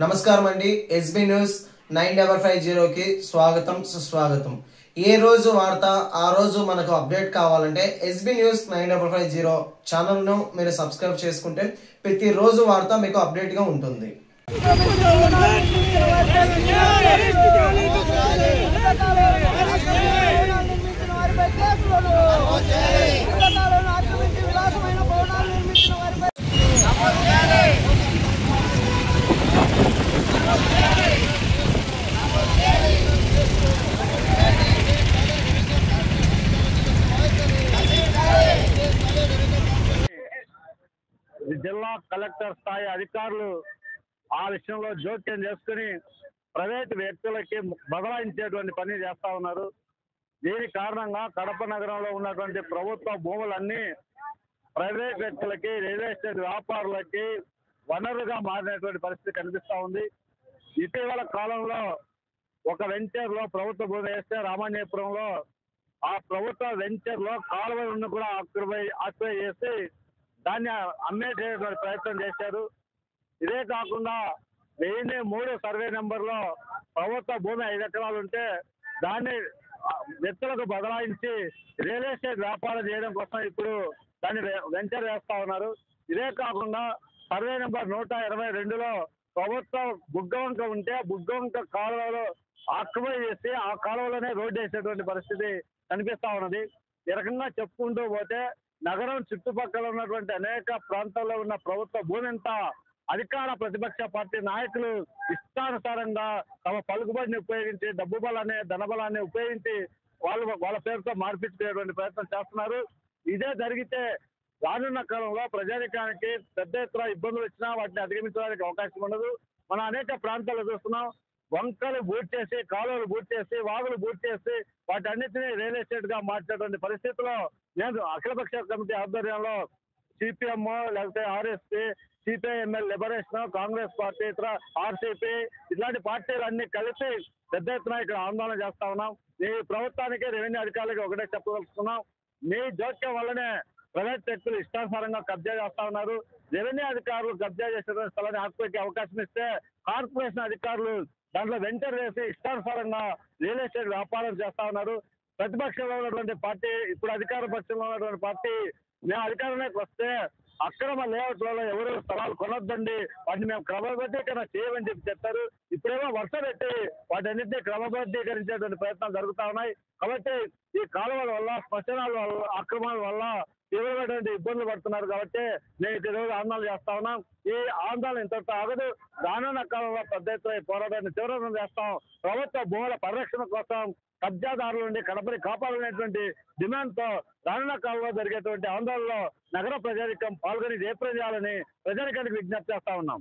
నమస్కారం అండి. SB news 9550 కి స్వాగతం సుస్వాగతం. ఏ రోజు వార్త ఆ రోజు మనకు అప్డేట్ కావాలంటే ఎస్బీ న్యూస్ 9550 ఛానల్ ను మీరు సబ్స్క్రైబ్ చేసుకుంటే ప్రతి రోజు వార్త మీకు అప్డేట్ గా ఉంటుంది. జిల్లా కలెక్టర్ స్థాయి అధికారులు ఆ విషయంలో జోక్యం చేసుకుని ప్రైవేట్ వ్యక్తులకి బదలాయించేటువంటి పని చేస్తా ఉన్నారు. దీని కారణంగా కడప నగరంలో ఉన్నటువంటి ప్రభుత్వ భూములన్నీ ప్రైవేట్ వ్యక్తులకి, రియల్ ఎస్టేట్ వ్యాపారులకి వనరుగా మారినటువంటి పరిస్థితి కనిపిస్తా ఉంది. ఇటీవల కాలంలో ఒక వెంచర్ లో ప్రభుత్వ భూమి వేస్తే రామాన్యపురంలో ఆ ప్రభుత్వ వెంచర్ లో కాలువలను కూడా ఆక్యుపై చేసి దాన్ని అమ్మేటటువంటి ప్రయత్నం చేశారు. ఇదే కాకుండా 1003 సర్వే నెంబర్లో ప్రభుత్వ భూమి 5 ఎకరాలు ఉంటే దాన్ని వ్యక్తులకు బదలాయించి రియల్ ఎస్టేట్ వ్యాపారం చేయడం కోసం ఇప్పుడు దాన్ని వెంచర్ వేస్తా ఉన్నారు. ఇదే కాకుండా సర్వే నెంబర్ 122లో ప్రభుత్వ బుగ్గవంక ఉంటే బుగ్గవంక కాలువలో ఆక్యుపై చేసి ఆ కాలువలోనే రోడ్డు వేసేటువంటి పరిస్థితి కనిపిస్తా ఉన్నది. ఈ రకంగా చెప్పుకుంటూ పోతే నగరం చుట్టుపక్కల ఉన్నటువంటి అనేక ప్రాంతాల్లో ఉన్న ప్రభుత్వ భూమి అంతా అధికార ప్రతిపక్ష పార్టీ నాయకులు ఇష్టానుసారంగా తమ పలుకుబడిని ఉపయోగించి డబ్బు బలాన్ని, ధనబలాన్ని ఉపయోగించి వాళ్ళ పేరుతో మార్పించుకునేటువంటి ప్రయత్నం చేస్తున్నారు. ఇదే జరిగితే రానున్న కాలంలో ప్రజానికానికి పెద్ద ఎత్తున ఇబ్బందులు వచ్చినా వాటిని అధిగమించడానికి అవకాశం ఉండదు. మనం అనేక ప్రాంతాల్లో చూస్తున్నాం, వంకలు బూట్ చేసి, కాలువలు బూట్ చేసి, వాగులు బూట్ చేసి వాటి అన్నింటినీ రియల్ ఎస్టేట్ గా మార్చేటువంటి పరిస్థితిలో నేను అఖిలపక్ష కమిటీ ఆధ్వర్యంలో సిపిఎం లేకపోతే RSP, CPIML liberation, Congress party, ఇతర ఆర్సీపీ ఇట్లాంటి పార్టీలన్నీ కలిసి పెద్ద ఎత్తున ఇక్కడ ఆందోళన చేస్తా ఉన్నాం. ఈ ప్రభుత్వానికి, రెవెన్యూ అధికారులకి ఒకటే చెప్పదలుచుకున్నాం, మీ జోక్యం వల్లనే ప్రైవేట్ వ్యక్తులు ఇష్టానుసారంగా కబ్జా చేస్తా ఉన్నారు. రెవెన్యూ అధికారులు కబ్జా చేసేటువంటి స్థలాన్ని ఆక్యుపైకి అవకాశం ఇస్తే కార్పొరేషన్ అధికారులు దాంట్లో వెంచర్ వేసి ఇష్టానుసారంగా రియల్ ఎస్టేట్ వ్యాపారం చేస్తా ఉన్నారు. ప్రతిపక్షంలో ఉన్నటువంటి పార్టీ, ఇప్పుడు అధికార పక్షంలో ఉన్నటువంటి పార్టీ, మేము అధికారంలోకి వస్తే అక్రమ లేఅవుట్లలో ఎవరు స్థలాలు కొనొద్దండి, వాటిని మేము క్రమబద్ధీకరణ చేయమని చెప్పారు. ఇప్పుడేమో వర్షం పెట్టి వాటన్నింటినీ క్రమబద్ధీకరించేటువంటి ప్రయత్నాలు జరుగుతా ఉన్నాయి. కాబట్టి ఈ కాలువల వల్ల, శ్మశానాల వల్ల, అక్రమాల వల్ల తీవ్రమైనటువంటి ఇబ్బందులు పడుతున్నారు. కాబట్టి మేము ఈరోజు ఆందోళన చేస్తా ఉన్నాం. ఈ ఆందోళన ఇంతటితో ఆగదు. రానున్న కాలంలో పెద్ద ఎత్తున పోరాటాన్ని తీవ్రం చేస్తాం. ప్రభుత్వ భూముల పరిరక్షణ కోసం కబ్జాదారుల నుండి కడపని కాపాడాలనేటువంటి డిమాండ్ తో రానున్న కాలంలో జరిగేటువంటి ఆందోళనలో నగర ప్రజానికం పాల్గొని జయప్రదం చేయాలని ప్రజానికానికి విజ్ఞప్తి చేస్తా ఉన్నాం.